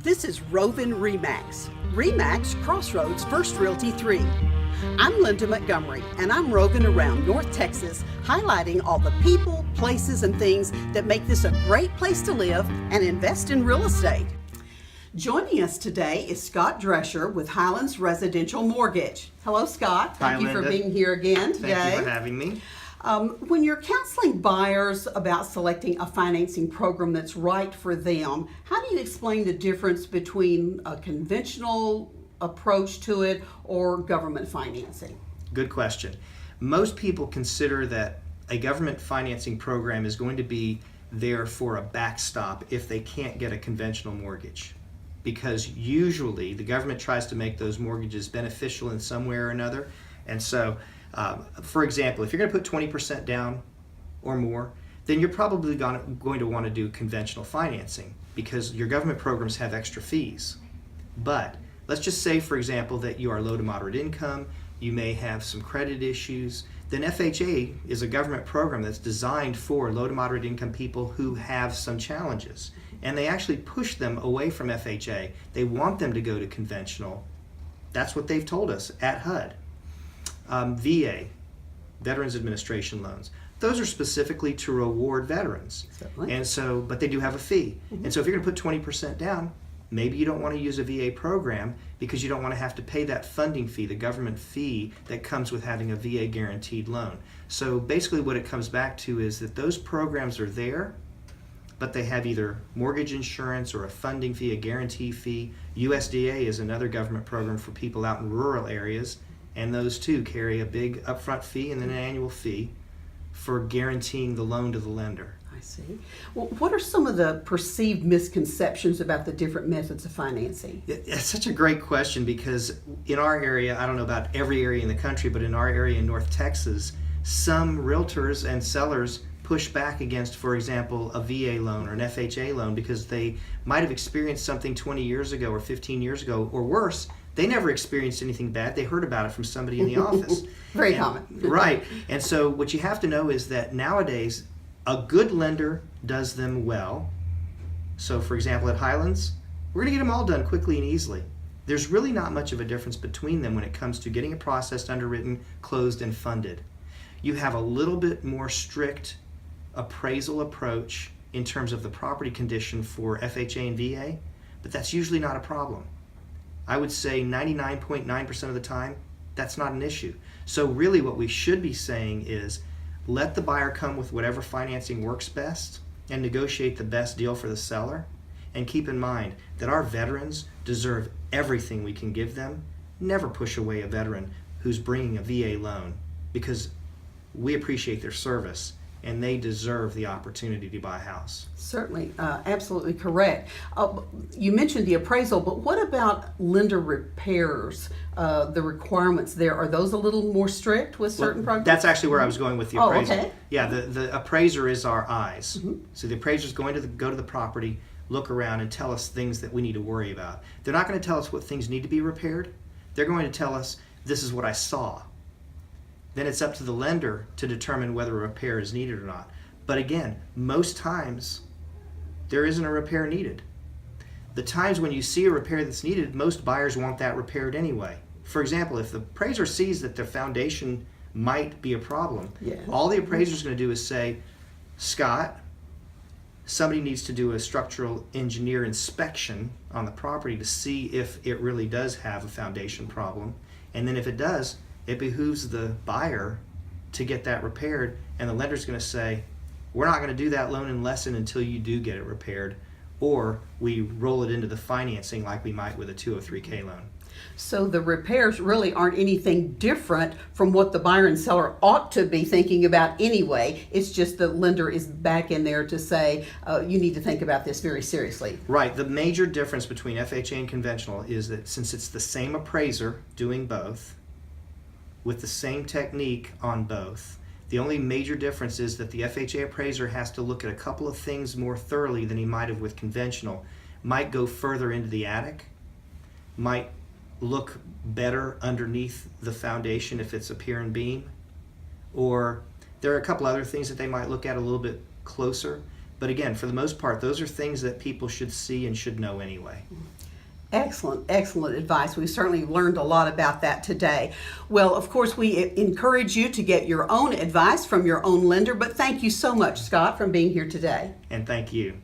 This is Rovin RE/MAX. RE/MAX Crossroads First Realty 3. I'm Linda Montgomery, and I'm roving around North Texas, highlighting all the people, places, and things that make this a great place to live and invest in real estate. Joining us today is Scott Drescher with Highlands Residential Mortgage. Hello, Scott. Hi, Thank you for Linda. being here again today. Thank you for having me. When you're counseling buyers about selecting a financing program that's right for them, how do you explain the difference between a conventional approach to it or government financing? Good question. Most people consider that a government financing program is going to be there for a backstop if they can't get a conventional mortgage. Because usually the government tries to make those mortgages beneficial in some way or another. And so, for example, if you're going to put 20% down or more, then you're probably going to want to do conventional financing because your government programs have extra fees. But let's just say, for example, that you are low to moderate income, you may have some credit issues, then FHA is a government program that's designed for low to moderate income people who have some challenges. And they actually push them away from FHA. They want them to go to conventional. That's what they've told us at HUD. VA, Veterans Administration loans. Those are specifically to reward veterans. Certainly. And so, but they do have a fee. And so if you're going to put 20% down, maybe you don't want to use a VA program because you don't want to have to pay that funding fee, the government fee that comes with having a VA guaranteed loan. So basically what it comes back to is that those programs are there, but they have either mortgage insurance or a funding fee, a guarantee fee. USDA is another government program for people out in rural areas, and those too carry a big upfront fee and then an annual fee for guaranteeing the loan to the lender. I see. Well, what are some of the perceived misconceptions about the different methods of financing? It's such a great question because in our area, I don't know about every area in the country, but in our area in North Texas, some realtors and sellers push back against, for example, a VA loan or an FHA loan because they might have experienced something 20 years ago or 15 years ago, or worse, they never experienced anything bad. They heard about it from somebody in the office. Very common. Right. And so what you have to know is that nowadays, a good lender does them well. So for example, at Highlands, we're going to get them all done quickly and easily. There's really not much of a difference between them when it comes to getting a process underwritten, closed, and funded. You have a little bit more strict appraisal approach in terms of the property condition for FHA and VA, but that's usually not a problem. I would say 99.9% of the time, that's not an issue. So really what we should be saying is let the buyer come with whatever financing works best and negotiate the best deal for the seller. And keep in mind that our veterans deserve everything we can give them. Never push away a veteran who's bringing a VA loan because we appreciate their service and they deserve the opportunity to buy a house. Certainly, absolutely correct. You mentioned the appraisal, but what about lender repairs? The requirements there, are those a little more strict with certain programs? That's actually where I was going with the appraisal. Oh, okay. Yeah, the appraiser is our eyes. Mm-hmm. So the appraiser is going to go to the property, look around, and tell us things that we need to worry about. They're not going to tell us what things need to be repaired. They're going to tell us, this is what I saw. Then it's up to the lender to determine whether a repair is needed or not. But again, most times there isn't a repair needed. The times when you see a repair that's needed, most buyers want that repaired anyway. For example, if the appraiser sees that the foundation might be a problem, all the appraiser is going to do is say, Scott, somebody needs to do a structural engineer inspection on the property to see if it really does have a foundation problem. And then if it does, it behooves the buyer to get that repaired, and the lender's going to say, we're not going to do that loan and lesson until you do get it repaired, or we roll it into the financing like we might with a 203K loan. So the repairs really aren't anything different from what the buyer and seller ought to be thinking about anyway. It's just the lender is back in there to say, you need to think about this very seriously. Right. The major difference between FHA and conventional is that since it's the same appraiser doing both, with the same technique on both, the only major difference is that the FHA appraiser has to look at a couple of things more thoroughly than he might have with conventional. Might go further into the attic, might look better underneath the foundation if it's a pier and beam, or there are a couple other things that they might look at a little bit closer, But again, for the most part, those are things that people should see and should know anyway. Excellent, excellent advice. We've certainly learned a lot about that today. Well, of course, we encourage you to get your own advice from your own lender, but thank you so much, Scott, for being here today. And thank you.